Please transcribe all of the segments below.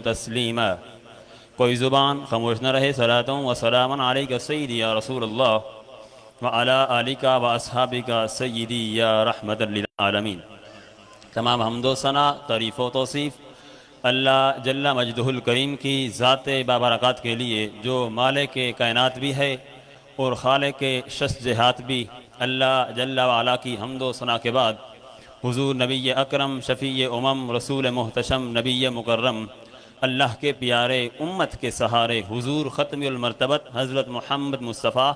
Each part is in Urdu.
تسلیما۔ کوئی زبان خاموش نہ رہے۔ صلاۃ و سلام علیک سیدی یا رسول اللہ وعلی آلک و اصحابک سیدی یا رحمت للعالمین۔ تمام حمد و ثنا، تعریف و توصیف اللہ جل مجدہ الکریم کی ذات بابرکات کے لیے، جو مالک کائنات بھی ہے اور خالق شش جہات بھی۔ اللہ جل وعلا کی حمد و ثنا کے بعد حضور نبی اکرم، شفیع امم، رسول محتشم، نبی مکرم، اللہ کے پیارے، امت کے سہارے، حضور ختم المرتبت حضرت محمد مصطفیٰ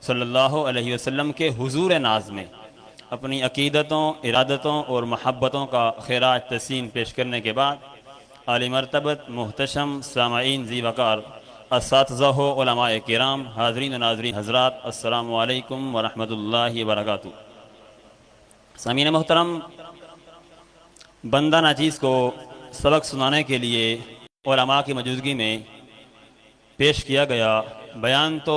صلی اللہ علیہ وسلم کے حضور ناز میں اپنی عقیدتوں، ارادتوں اور محبتوں کا خراج تحسین پیش کرنے کے بعد، عالی مرتبت محتشم سامعین ذی وقار، اساتذہ و علماء کرام، حاضرین و ناظرین حضرات، السلام علیکم ورحمۃ اللہ وبرکاتہ۔ سامعین محترم، بندہ ناچیز کو سبق سنانے کے لیے علماء کی موجودگی میں پیش کیا گیا بیان تو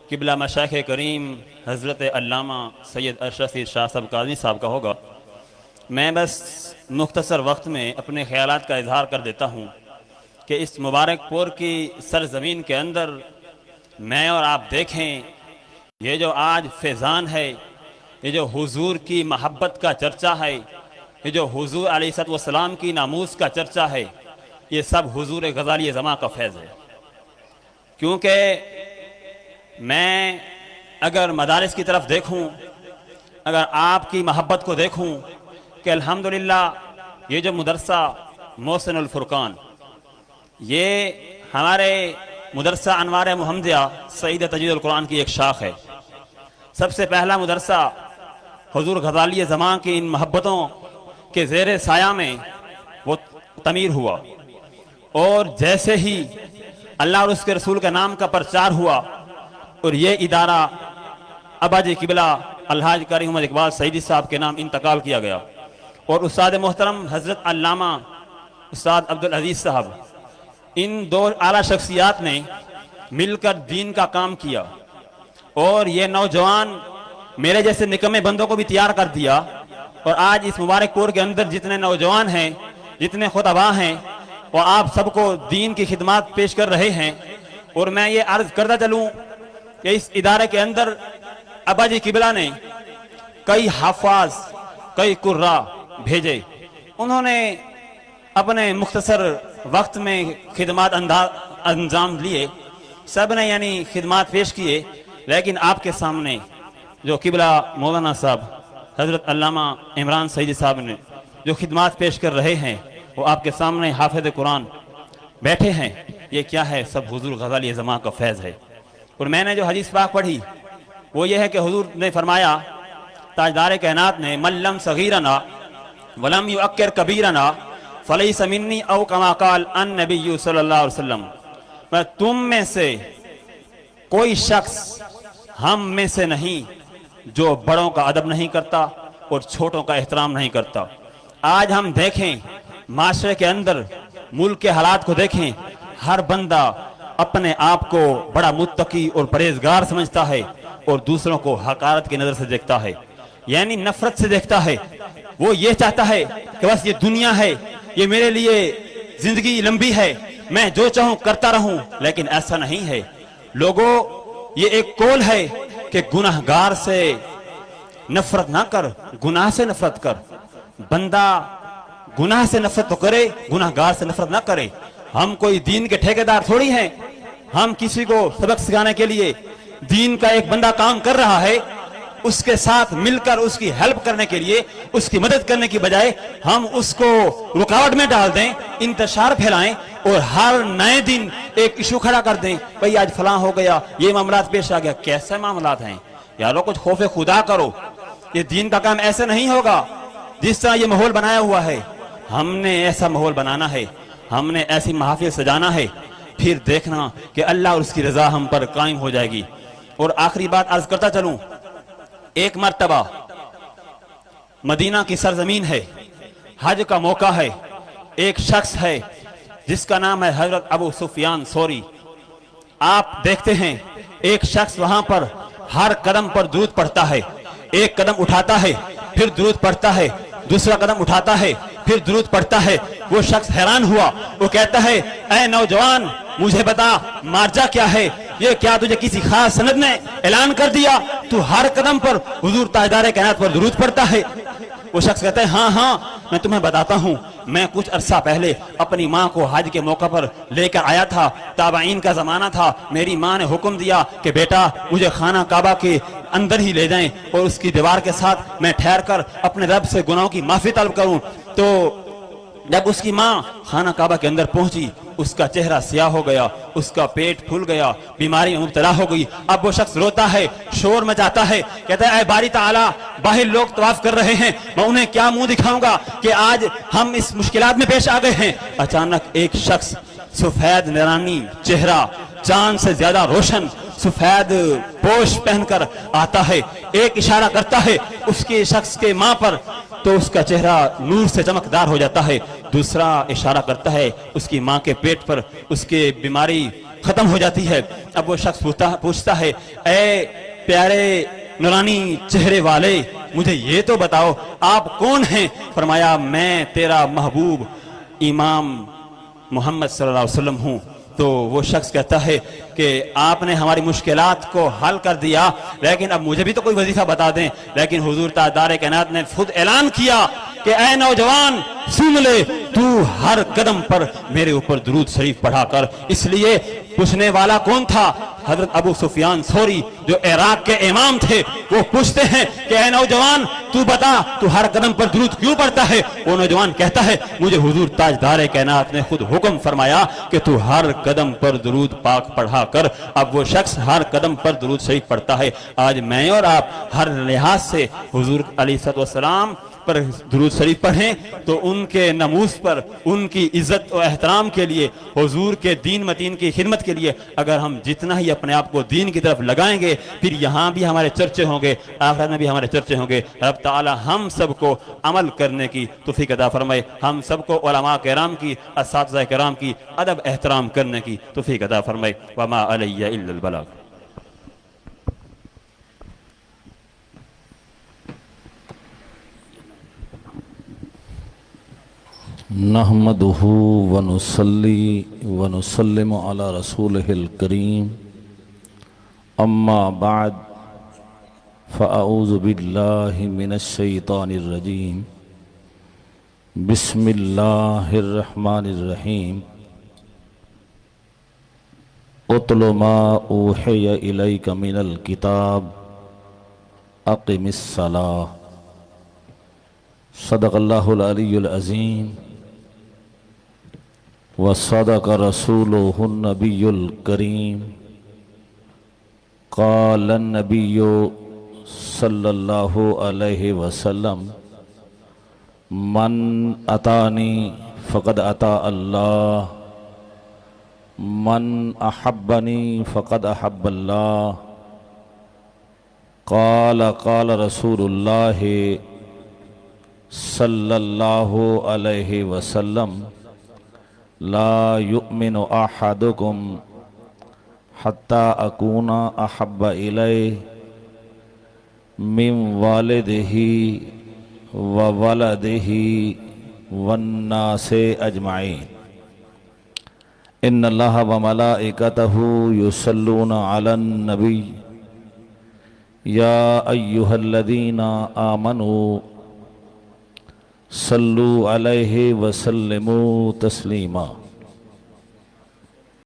قبلہ مشائخ کریم حضرت علامہ سید ارشد شاہ صاحب قاضی صاحب کا ہوگا۔ میں بس مختصر وقت میں اپنے خیالات کا اظہار کر دیتا ہوں کہ اس مبارک پور کی سرزمین کے اندر میں اور آپ دیکھیں، یہ جو آج فیضان ہے، یہ جو حضور کی محبت کا چرچا ہے، یہ جو حضور علیہ السلام کی ناموس کا چرچا ہے، یہ سب حضور غزالی زماں کا فیض ہے۔ کیونکہ میں اگر مدارس کی طرف دیکھوں، اگر آپ کی محبت کو دیکھوں کہ الحمدللہ یہ جو مدرسہ محسن الفرقان، یہ ہمارے مدرسہ انوار محمدیہ سعید تجوید القرآن کی ایک شاخ ہے۔ سب سے پہلا مدرسہ حضور غزالی زماں کی ان محبتوں کے زیر سایہ میں وہ تعمیر ہوا، اور جیسے ہی اللہ اور اس کے رسول کے نام کا پرچار ہوا اور یہ ادارہ ابا جی قبلہ الحاج قاری محمد اقبال سعیدی صاحب کے نام انتقال کیا گیا، اور استاد محترم حضرت علامہ استاد عبدالعزیز صاحب، ان دو اعلیٰ شخصیات نے مل کر دین کا کام کیا، اور یہ نوجوان میرے جیسے نکمے بندوں کو بھی تیار کر دیا، اور آج اس مبارک پور کے اندر جتنے نوجوان ہیں، جتنے خطباء ہیں، وہ آپ سب کو دین کی خدمات پیش کر رہے ہیں۔ اور میں یہ عرض کرتا چلوں کہ اس ادارے کے اندر ابا جی قبلہ نے کئی حفاظ، کئی قراء بھیجے، انہوں نے اپنے مختصر وقت میں خدمات انجام لیے، سب نے یعنی خدمات پیش کیے، لیکن آپ کے سامنے جو قبلہ مولانا صاحب حضرت علامہ عمران سعیدی صاحب نے جو خدمات پیش کر رہے ہیں، وہ آپ کے سامنے حافظ قرآن بیٹھے ہیں۔ یہ کیا ہے؟ سب حضور غزالی زماں کا فیض ہے۔ اور میں نے جو حدیث پاک پڑھی وہ یہ ہے کہ حضور نے فرمایا، تاجدار کائنات نے، من لم صغیرنا ولم یؤکر کبیرنا فلیس منی، او کما قال النبی صلی اللہ علیہ وسلم، میں تم میں سے کوئی شخص ہم میں سے نہیں جو بڑوں کا ادب نہیں کرتا اور چھوٹوں کا احترام نہیں کرتا۔ آج ہم دیکھیں معاشرے کے اندر، ملک کے حالات کو دیکھیں، ہر بندہ اپنے آپ کو بڑا متقی اور پرہیزگار سمجھتا ہے اور دوسروں کو حقارت کی نظر سے دیکھتا ہے، یعنی نفرت سے دیکھتا ہے۔ وہ یہ چاہتا ہے کہ بس یہ دنیا ہے، یہ میرے لیے زندگی لمبی ہے، میں جو چاہوں کرتا رہوں، لیکن ایسا نہیں ہے۔ لوگوں، یہ ایک قول ہے کہ گناہگار سے نفرت نہ کر، گناہ سے نفرت کر۔ بندہ گناہ سے نفرت تو کرے، گناہگار سے نفرت نہ کرے۔ ہم کوئی دین کے ٹھیکیدار تھوڑی ہیں، ہم کسی کو سبق سکھانے کے لیے دین کا ایک بندہ کام کر رہا ہے، اس کے ساتھ مل کر اس کی ہیلپ کرنے کے لیے، اس کی مدد کرنے کی بجائے ہم اس کو رکاوٹ میں ڈال دیں، انتشار پھیلائیں اور ہر نئے دن ایک ایشو کھڑا کر دیں، بھئی آج فلاں ہو گیا، یہ معاملات پیش آ گیا۔ کیسے معاملات ہیں یارو؟ کچھ خوف خدا کرو۔ یہ دین کا کام ایسے نہیں ہوگا جس طرح یہ ماحول بنایا ہوا ہے۔ ہم نے ایسا ماحول بنانا ہے، ہم نے ایسی محافل سجانا ہے، پھر دیکھنا کہ اللہ اور اس کی رضا ہم پر قائم ہو جائے گی۔ اور آخری بات عرض کرتا چلوں، ایک مرتبہ مدینہ کی سرزمین ہے، حج کا موقع ہے، ایک شخص ہے جس کا نام ہے حضرت ابو سفیان ثوری۔ آپ دیکھتے ہیں ایک شخص وہاں پر ہر قدم پر درود پڑھتا ہے، ایک قدم اٹھاتا ہے پھر درود پڑھتا ہے، دوسرا قدم اٹھاتا ہے پھر درود پڑھتا ہے۔ وہ شخص حیران ہوا، وہ کہتا ہے اے نوجوان مجھے بتا مارجا کیا ہے؟ یہ کیا تجھے کسی خاص سند نے اعلان کر دیا تو ہر قدم پر حضور تاجدار کائنات پر درود پڑھتا ہے؟ وہ شخص کہتا ہے ہاں میں تمہیں بتاتا ہوں، میں کچھ عرصہ پہلے اپنی ماں کو حج کے موقع پر لے کر آیا تھا، تابعین کا زمانہ تھا، میری ماں نے حکم دیا کہ بیٹا مجھے خانہ کعبہ کے اندر ہی لے جائیں اور اس کی دیوار کے ساتھ میں ٹھہر کر اپنے رب سے گناہوں کی معافی طلب کروں۔ تو جب اس کی ماں خانہ کعبہ کے اندر پہنچی، اس کا چہرہ سیاہ ہو گیا، اس کا پیٹ پھول گیا، بیماری میں مبتلا ہو گئی۔ اب وہ شخص روتا ہے، شور مچاتا ہے، کہتا ہے اے باری تعالیٰ باہر لوگ طواف کر رہے ہیں، میں انہیں کیا منہ دکھاؤں گا کہ آج ہم اس مشکلات میں پیش آ گئے ہیں۔ اچانک ایک شخص سفید نورانی چہرہ، چاند سے زیادہ روشن سفید پوش پہن کر آتا ہے، ایک اشارہ کرتا ہے اس کے شخص کے ماں پر تو اس کا چہرہ نور سے چمکدار ہو جاتا ہے، دوسرا اشارہ کرتا ہے اس کی ماں کے پیٹ پر، اس کے بیماری ختم ہو جاتی ہے۔ اب وہ شخص پوچھتا ہے اے پیارے نورانی چہرے والے مجھے یہ تو بتاؤ آپ کون ہیں؟ فرمایا میں تیرا محبوب امام محمد صلی اللہ علیہ وسلم ہوں۔ تو وہ شخص کہتا ہے کہ آپ نے ہماری مشکلات کو حل کر دیا، لیکن اب مجھے بھی تو کوئی وظیفہ بتا دیں۔ لیکن حضور تاجدار کائنات نے خود اعلان کیا کہ اے نوجوان سن لے، تو ہر قدم پر میرے اوپر درود شریف پڑھا کر۔ اس لیے پوچھنے والا کون تھا؟ حضرت ابو سفیان ثوری جو عراق کے امام تھے، وہ پوچھتے ہیں کہ اے نوجوان تو بتا تو ہر قدم پر درود کیوں پڑھتا ہے؟ وہ نوجوان کہتا ہے مجھے حضور تاجدار کائنات نے خود حکم فرمایا کہ تو ہر قدم پر درود پاک پڑھا کر۔ اب وہ شخص ہر قدم پر درود شریف پڑھتا ہے۔ آج میں اور آپ ہر لحاظ سے حضور علیہ السلام پر درود شریف پڑھیں تو ان کے ناموس پر، ان کی عزت و احترام کے لیے، حضور کے دین متین کی خدمت کے لیے اگر ہم جتنا ہی اپنے آپ کو دین کی طرف لگائیں گے، پھر یہاں بھی ہمارے چرچے ہوں گے، آخرت میں بھی ہمارے چرچے ہوں گے۔ رب تعالی ہم سب کو عمل کرنے کی توفیق عطا فرمائے، ہم سب کو علماء کرام کی، اساتذہ کرام کی ادب احترام کرنے کی توفیق عطا فرمائے۔ وما علی الا البلاغ۔ نحمده ونصلي ونسلم على رسوله الكريم اما بعد فاعوذ بالله من الشيطان الرجيم بسم الله الرحمن الرحيم اتل ما اوحي اليك من الكتاب اقم الصلاة صدق الله العلي العظيم وصدق رسوله النبي الكريم قال النبي صلى الله عليه وسلم من أطاعني فقد أطاع الله من أحبني فقد أحب الله قال رسول الله صلى الله عليه وسلم لا يؤمن أحدكم حتى أكون أحب إليه من والده وولده والناس أجمعين إن الله وملائكته يصلون على النبي يا أيها الذين آمنوا صلوا علیہ وسلموا تسلیما۔